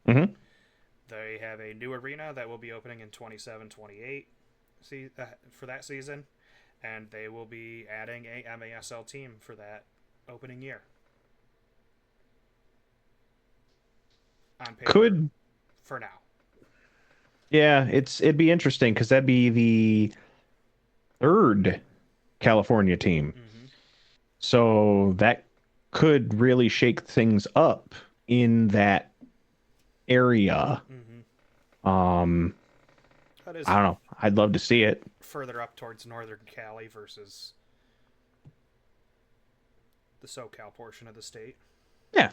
Mm-hmm. They have a new arena that will be opening in 27-28. for that season, and they will be adding a MASL team for that opening year. On paper, Could for now. Yeah, it'd be interesting because that'd be the third California team. Mm-hmm. So that could really shake things up in that area. Mm-hmm. Um, That is I don't know. I'd love to see it. further up towards Northern Cali versus the SoCal portion of the state. Yeah.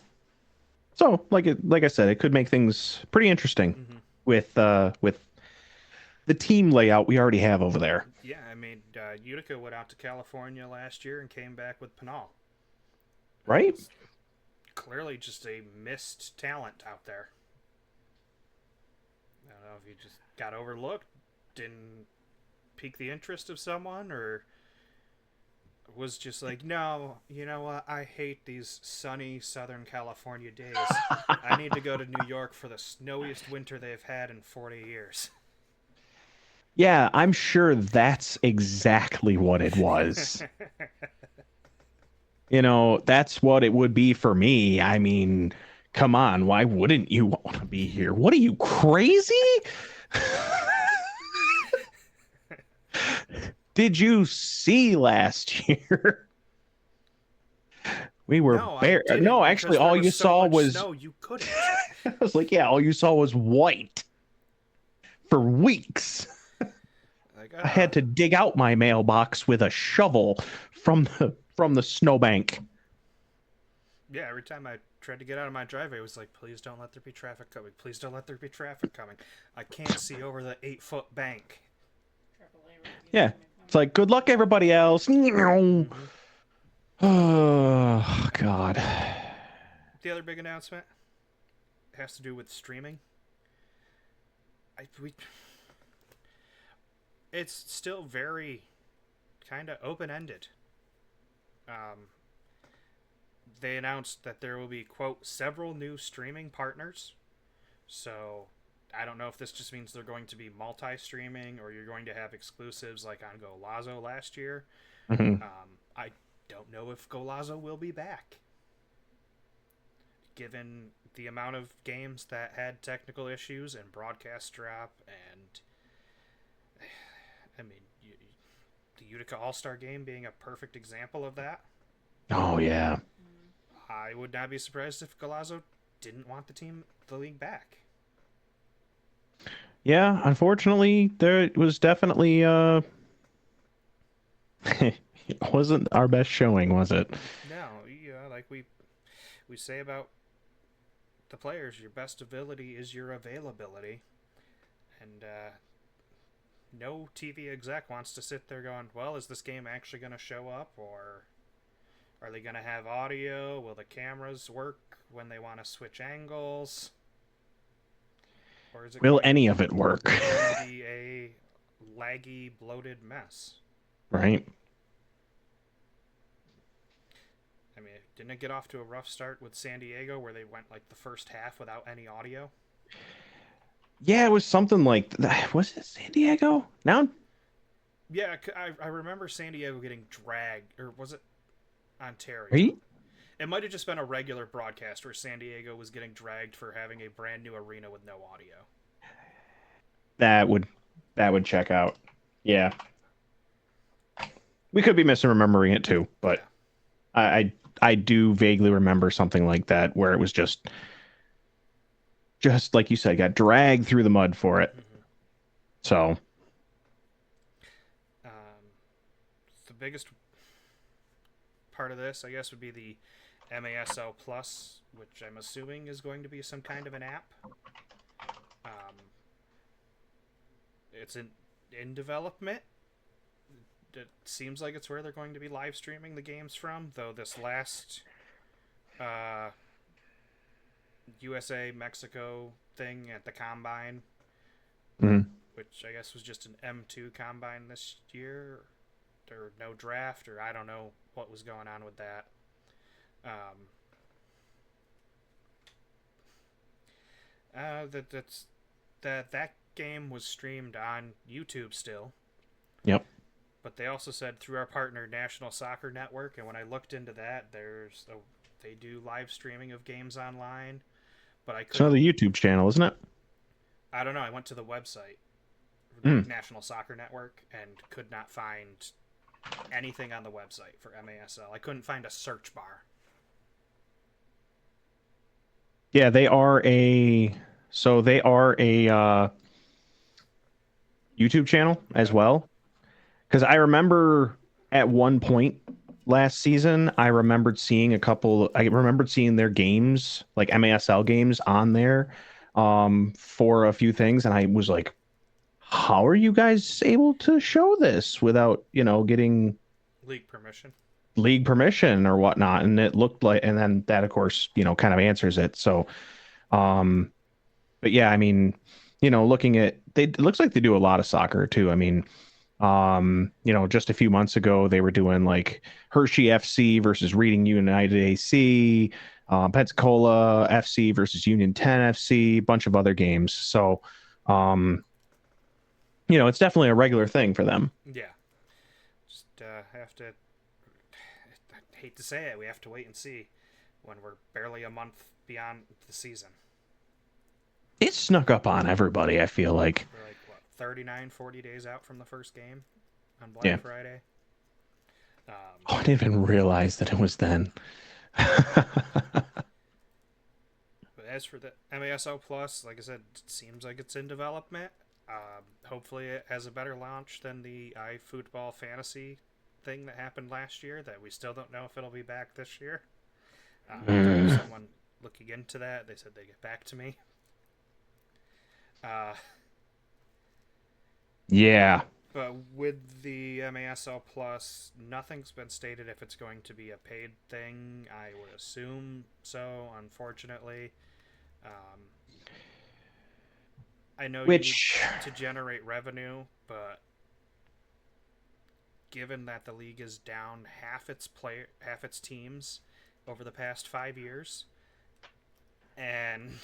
So, like I said, it could make things pretty interesting Mm-hmm. with the team layout we already have over there. Yeah, I mean, Utica went out to California last year and came back with Pinal. Right? It's clearly just a missed talent out there. I don't know if he just got overlooked, didn't pique the interest of someone, or was just like, no, you know what? I hate these sunny Southern California days. I need to go to New York for the snowiest winter they've had in 40 years. Yeah, I'm sure that's exactly what it was. That's what it would be for me. I mean, come on, why wouldn't you want to be here? What are you, crazy? Did you see last year? We were No, I bare. didn't. No, Because actually, there all was you so saw much was. snow, you couldn't. I was like, yeah, all you saw was white for weeks. Like, I had to dig out my mailbox with a shovel from the snowbank. Yeah, every time I tried to get out of my driveway, it was like, please don't let there be traffic coming. Please don't let there be traffic coming. I can't see over the 8-foot bank. Yeah, it's like, good luck, everybody else. Mm-hmm. Oh, God. The other big announcement has to do with streaming. It's still very kind of open-ended. They announced that there will be, quote, several new streaming partners. So I don't know if this just means they're going to be multi-streaming or you're going to have exclusives like on Golazo last year. Mm-hmm. I don't know if Golazo will be back, given the amount of games that had technical issues and broadcast drop, and I mean, the Utica All-Star game being a perfect example of that. Oh, yeah. I would not be surprised if Golazo didn't want the league back. Yeah, unfortunately, there was definitely it wasn't our best showing, was it? No, like we say about the players, your best ability is your availability, and no TV exec wants to sit there going, well, is this game actually going to show up, or are they going to have audio? Will the cameras work when they want to switch angles? Or is it Will going any of it work? to be a laggy, bloated mess? Right. I mean, didn't it get off to a rough start with San Diego where they went like the first half without any audio? Yeah, it was something like that. Was it San Diego? Now, Yeah, I remember San Diego getting dragged, or was it Ontario? right? It might have just been a regular broadcast where San Diego was getting dragged for having a brand new arena with no audio. That would check out. Yeah. We could be misremembering it too, but Yeah. I do vaguely remember something like that where it was just like you said, got dragged through the mud for it. Mm-hmm. So, The biggest part of this, I guess, would be the MASL Plus, which I'm assuming is going to be some kind of an app. It's in development. It seems like it's where they're going to be live streaming the games from, though this last USA Mexico thing at the Combine, which I guess was just an M2 Combine this year, or no draft, or I don't know what was going on with that. That game was streamed on YouTube still, Yep. But they also said through our partner National Soccer Network, and when I looked into that, they do live streaming of games online. But I It's another couldn't. YouTube channel, isn't it? I don't know. I went to the website, Mm. National Soccer Network, and could not find anything on the website for MASL. I couldn't find a search bar. Yeah, they are a YouTube channel as Okay. well. Because I remember at one point last season, I remembered seeing their games, like MASL games, on there for a few things, and I was like, how are you guys able to show this without, getting League permission. league permission or whatnot? And it looked like, and then that, of course, kind of answers it. So, um, but yeah, I mean, looking at it looks like they do a lot of soccer too. I mean, just a few months ago, they were doing like Hershey FC versus Reading United AC, Pensacola FC versus Union 10 FC, a bunch of other games. So, it's definitely a regular thing for them. Yeah. Just have to. I hate to say it, we have to wait and see when we're barely a month beyond the season. It snuck up on everybody, I feel like. We're like, what, 39, 40 days out from the first game on Black Friday? I didn't even realize that it was then. But as for the MASL Plus, like I said, it seems like it's in development. Hopefully it has a better launch than the iFootball Fantasy thing that happened last year that we still don't know if it'll be back this year. Someone looking into that, they said they'd get back to me. Yeah. But with the MASL Plus, nothing's been stated if it's going to be a paid thing. I would assume so, unfortunately. I know you need to generate revenue, but given that the league is down half its teams over the past 5 years, and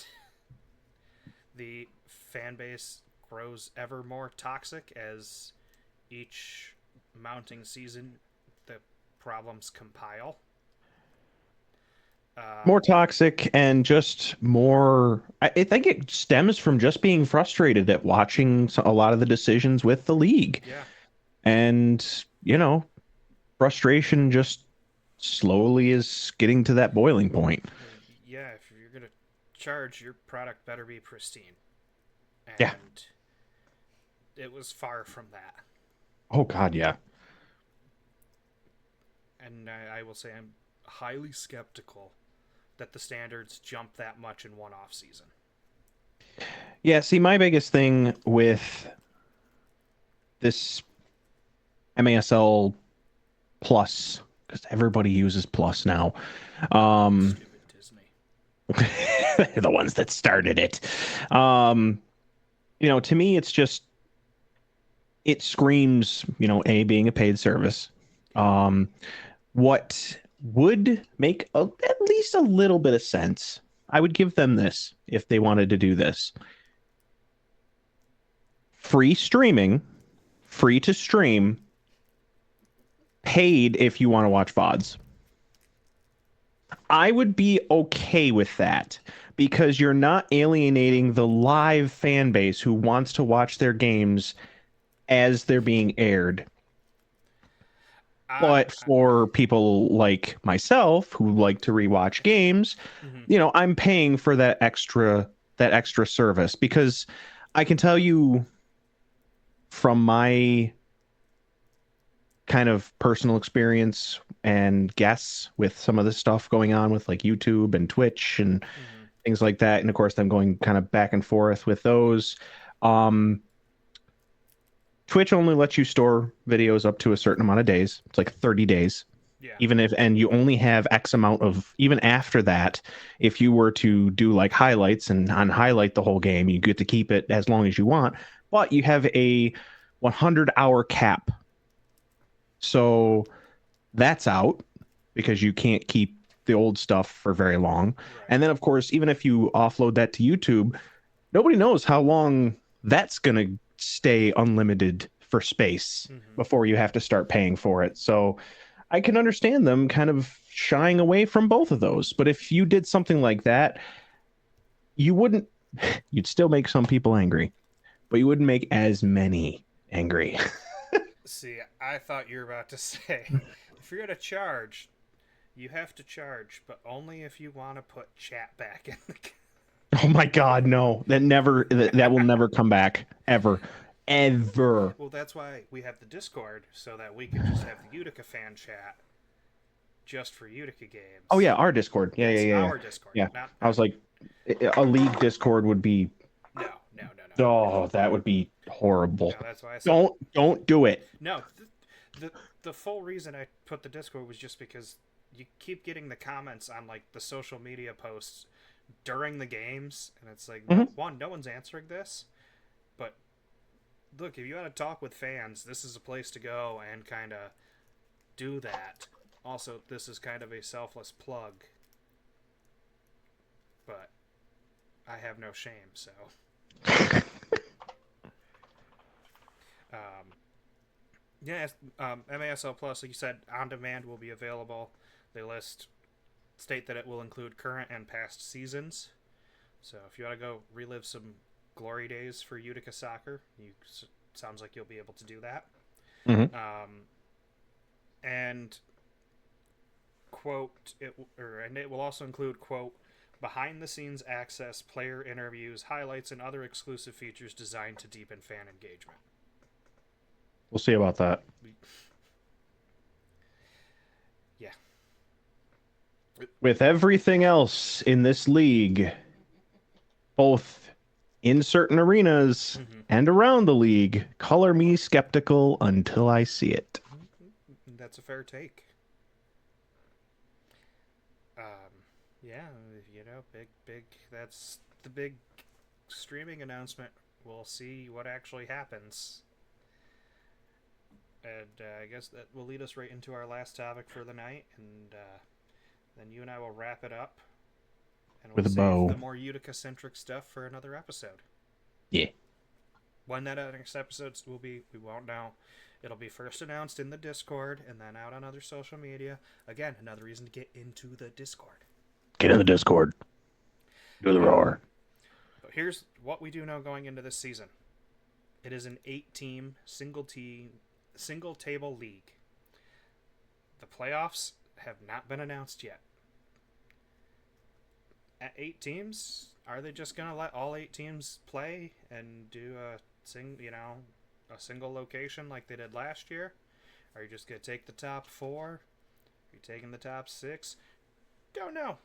the fan base grows ever more toxic as each mounting season the problems compile. More toxic and just more. I think it stems from just being frustrated at watching a lot of the decisions with the league. Yeah. And, frustration just slowly is getting to that boiling point. Yeah, if you're going to charge, your product better be pristine. And yeah. It was far from that. Oh, God, yeah. And I will say I'm highly skeptical that the standards jump that much in one off season. Yeah, see, my biggest thing with this MASL Plus, because everybody uses Plus now. Stupid Disney. They're the ones that started it. To me, it's just, it screams, A, being a paid service. What would make at least a little bit of sense, I would give them this if they wanted to do this. Free streaming, free to stream, paid if you want to watch VODs. I would be okay with that because you're not alienating the live fan base who wants to watch their games as they're being aired. But for people like myself who like to rewatch games, I'm paying for that extra service because I can tell you from my kind of personal experience and guess with some of the stuff going on with like YouTube and Twitch and things like that. And of course, I'm going kind of back and forth with those. Twitch only lets you store videos up to a certain amount of days. It's like 30 days. Yeah. And you only have X amount of, even after that, if you were to do like highlights and highlight the whole game, you get to keep it as long as you want, but you have a 100-hour cap. So that's out because you can't keep the old stuff for very long. Right. And then of course, even if you offload that to YouTube, nobody knows how long that's going to stay unlimited for space Mhm. before you have to start paying for it. So I can understand them kind of shying away from both of those. But if you did something like that, you wouldn't, you'd still make some people angry, but you wouldn't make as many angry. See, I thought you were about to say, if you're going to charge, you have to charge, but only if you want to put chat back in the game. Oh my God, no. That will never come back. Ever. Ever. Well, that's why we have the Discord, so that we can just have the Utica fan chat just for Utica games. Oh yeah, our Discord. Yeah, Yes, yeah, yeah. our Discord. Yeah. Not I was like, a league Discord would be, no. oh, that would be horrible. No, that's why I said Don't do it. no. The full reason I put the Discord was just because you keep getting the comments on like the social media posts during the games, and it's like, one, no one's answering this, but look, if you want to talk with fans, this is a place to go and kind of do that. Also, this is kind of a selfless plug, but I have no shame, so. MASL Plus, like you said, on demand will be available. They state that it will include current and past seasons. So if you want to go relive some glory days for Utica soccer, sounds like you'll be able to do that. Mhm. And quote, it will also include quote, behind the scenes access, player interviews, highlights, and other exclusive features designed to deepen fan engagement. We'll see about that. Yeah. With everything else in this league, both in certain arenas and around the league, color me skeptical until I see it. That's a fair take. Yeah, big. That's the big streaming announcement. We'll see what actually happens. And I guess that will lead us right into our last topic for the night, and then you and I will wrap it up. And we'll With a save bow. the more Utica-centric stuff for another episode. Yeah. When that next episode will be, we won't know. It'll be first announced in the Discord and then out on other social media. Again, another reason to get into the Discord. Get in the Discord. Do the roar. But here's what we do know going into this season. It is an 8-team, single-table league. The playoffs have not been announced yet. At 8 teams, are they just going to let all 8 teams play and do a single location like they did last year? Are you just going to take the top 4? Are you taking the top 6? Don't know.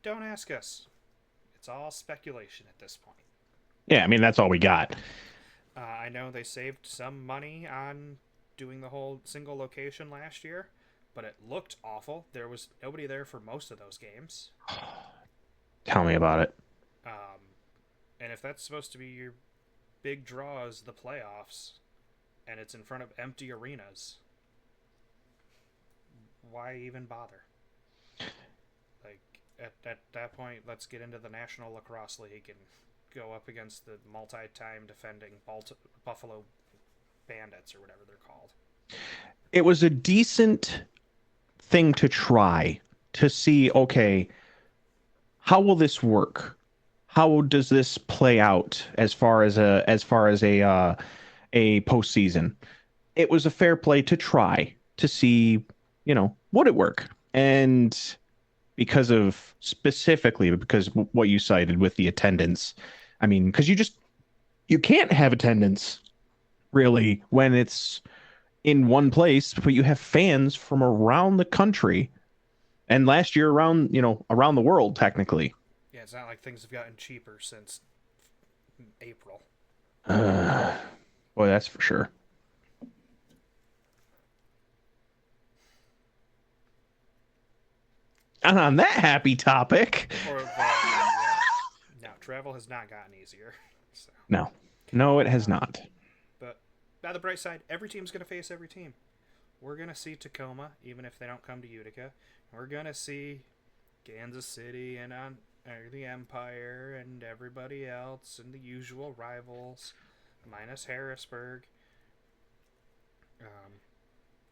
Don't ask us. It's all speculation at this point. Yeah, I mean, that's all we got. I know they saved some money on doing the whole single location last year, but it looked awful. There was nobody there for most of those games. Tell me about it. And if that's supposed to be your big draw is the playoffs, and it's in front of empty arenas, why even bother? Like, at that point, let's get into the National Lacrosse League and go up against the multi-time defending Buffalo Bandits or whatever they're called. It was a decent thing to try to see, okay, how will this work? How does this play out as far as a postseason? It was a fair play to try to see, would it work? And because what you cited with the attendance, I mean, because you can't have attendance really when it's in one place, but you have fans from around the country, and last year around the world technically. Yeah, it's not like things have gotten cheaper since April. Boy, that's for sure. And on that happy topic, no, travel has not gotten easier. So. No, it has not. But by the bright side, every team's going to face every team. We're going to see Tacoma, even if they don't come to Utica. We're going to see Kansas City and the Empire and everybody else and the usual rivals, minus Harrisburg. Um,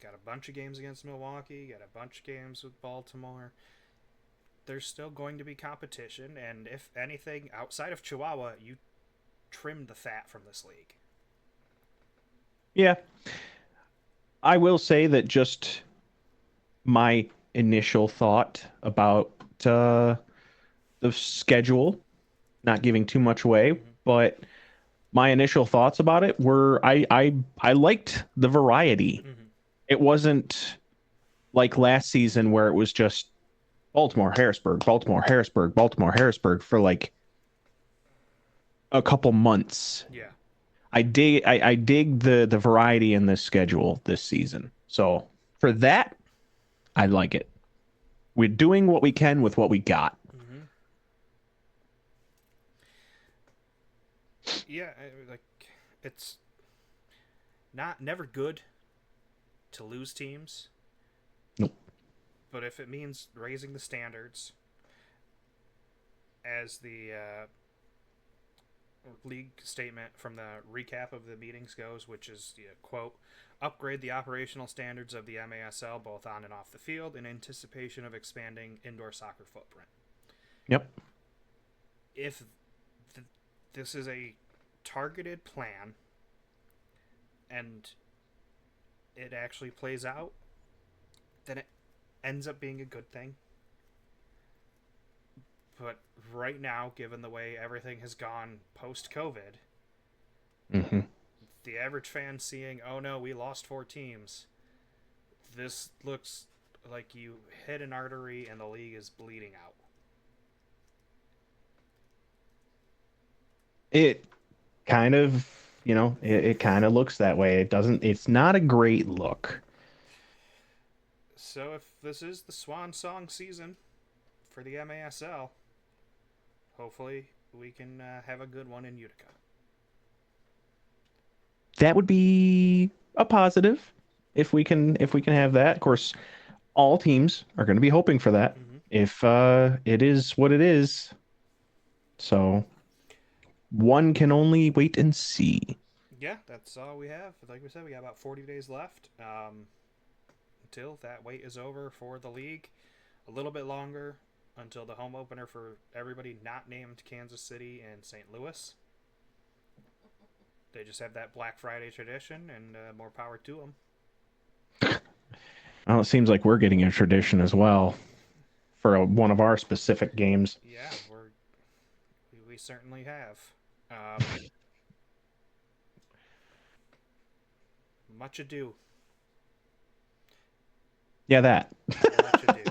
got a bunch of games against Milwaukee. Got a bunch of games with Baltimore. There's still going to be competition, and if anything, outside of Chihuahua, you trimmed the fat from this league. Yeah. I will say that just my initial thought about the schedule, not giving too much away, but my initial thoughts about it were I liked the variety. It wasn't like last season where it was just Baltimore, Harrisburg, Baltimore, Harrisburg, Baltimore, Harrisburg for like a couple months. Yeah. I dig the variety in this schedule this season. So for that, I like it. We're doing what we can with what we got. Yeah, like it's never good to lose teams. Nope. But if it means raising the standards, as the league statement from the recap of the meetings goes, which is, quote, upgrade the operational standards of the MASL both on and off the field in anticipation of expanding indoor soccer footprint. Yep. If this is a targeted plan and it actually plays out, then it ends up being a good thing. But right now, given the way everything has gone post-COVID, the average fan seeing, oh no, we lost 4 teams, this looks like you hit an artery and the league is bleeding out. It kind of, it kind of looks that way. It's not a great look. So if this is the swan song season for the MASL, hopefully we can have a good one in Utica. That would be a positive if we can have that. Of course, all teams are going to be hoping for that if it is what it is. So one can only wait and see. Yeah, that's all we have. Like we said, we got about 40 days left until that wait is over for the league. A little bit longer until the home opener for everybody not named Kansas City and St. Louis. They just have that Black Friday tradition, and more power to them. Well, it seems like we're getting a tradition as well for one of our specific games. Yeah, we certainly have. Much ado. Yeah, that. Much ado.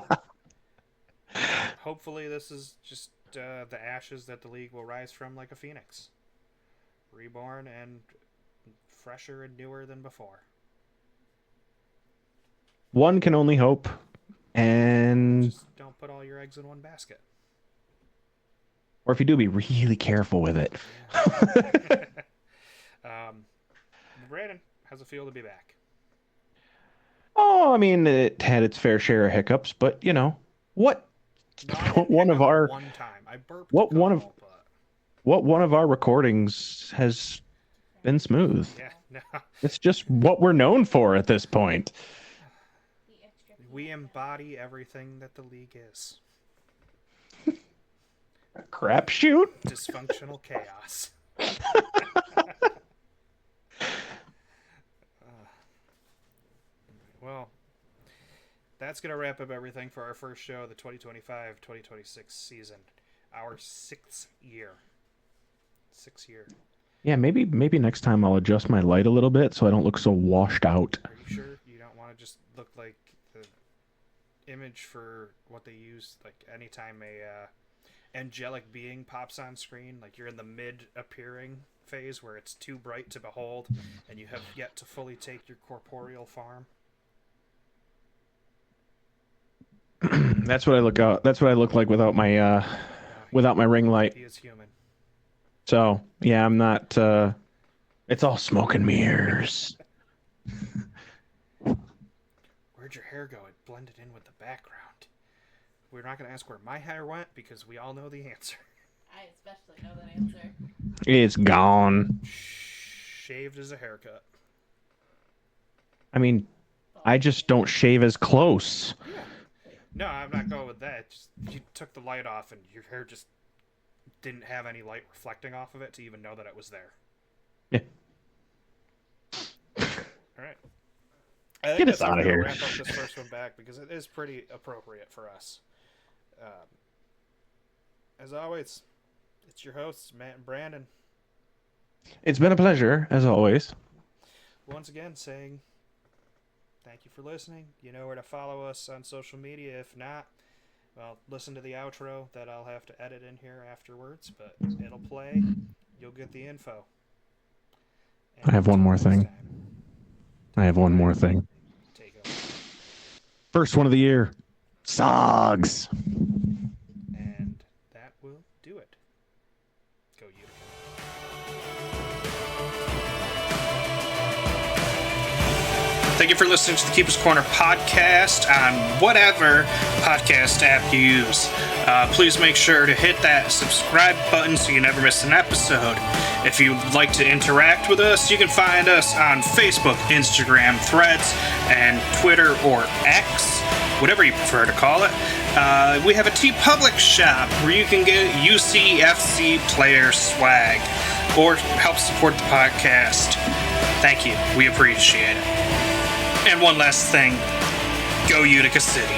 Hopefully this is just the ashes that the league will rise from like a phoenix. Reborn and fresher and newer than before. One can only hope. And just don't put all your eggs in one basket. Or if you do, be really careful with it. Brandon, how's it feel to be back? Oh, I mean, it had its fair share of hiccups, but what? One of our one time I burped. What one of our recordings has been smooth. Yeah, no. It's just what we're known for at this point. We embody everything that the league is. A crapshoot? Dysfunctional chaos. Well, that's going to wrap up everything for our first show of the 2025-2026 season. Our 6th year. 6th year. Yeah, maybe next time I'll adjust my light a little bit so I don't look so washed out. Are you sure you don't want to just look like the image for what they use, like anytime a angelic being pops on screen, like you're in the mid-appearing phase where it's too bright to behold and you have yet to fully take your corporeal form? That's what I look like without my ring light. He is human. So, yeah, I'm not it's all smoke and mirrors. Where'd your hair go? It blended in with the background. We're not going to ask where my hair went because we all know the answer. I especially know that answer. It's gone. Shaved as a haircut. I mean, I just don't shave as close. Yeah. No, I'm not going with that. Just you took the light off and your hair just didn't have any light reflecting off of it to even know that it was there. Yeah. All right. I think Get us that's how outta we're gonna here. Wrap up this first one back because it is pretty appropriate for us. As always, it's your hosts, Matt and Brandon. It's been a pleasure, as always. Once again, saying thank you for listening. You know where to follow us on social media. If not, well, listen to the outro that I'll have to edit in here afterwards, but it'll play. You'll get the info. And I have one until more next thing. time, I have one more thing. take over. First one of the year. Sogs. And that will do it. Go Utica. Thank you for listening to the Keeper's Corner podcast on whatever podcast app you use. Please make sure to hit that subscribe button so you never miss an episode. If you'd like to interact with us, you can find us on Facebook, Instagram, Threads, and Twitter or X, whatever you prefer to call it. We have a TeePublic shop where you can get UCFC player swag or help support the podcast. Thank you. We appreciate it. And one last thing. Go Utica City.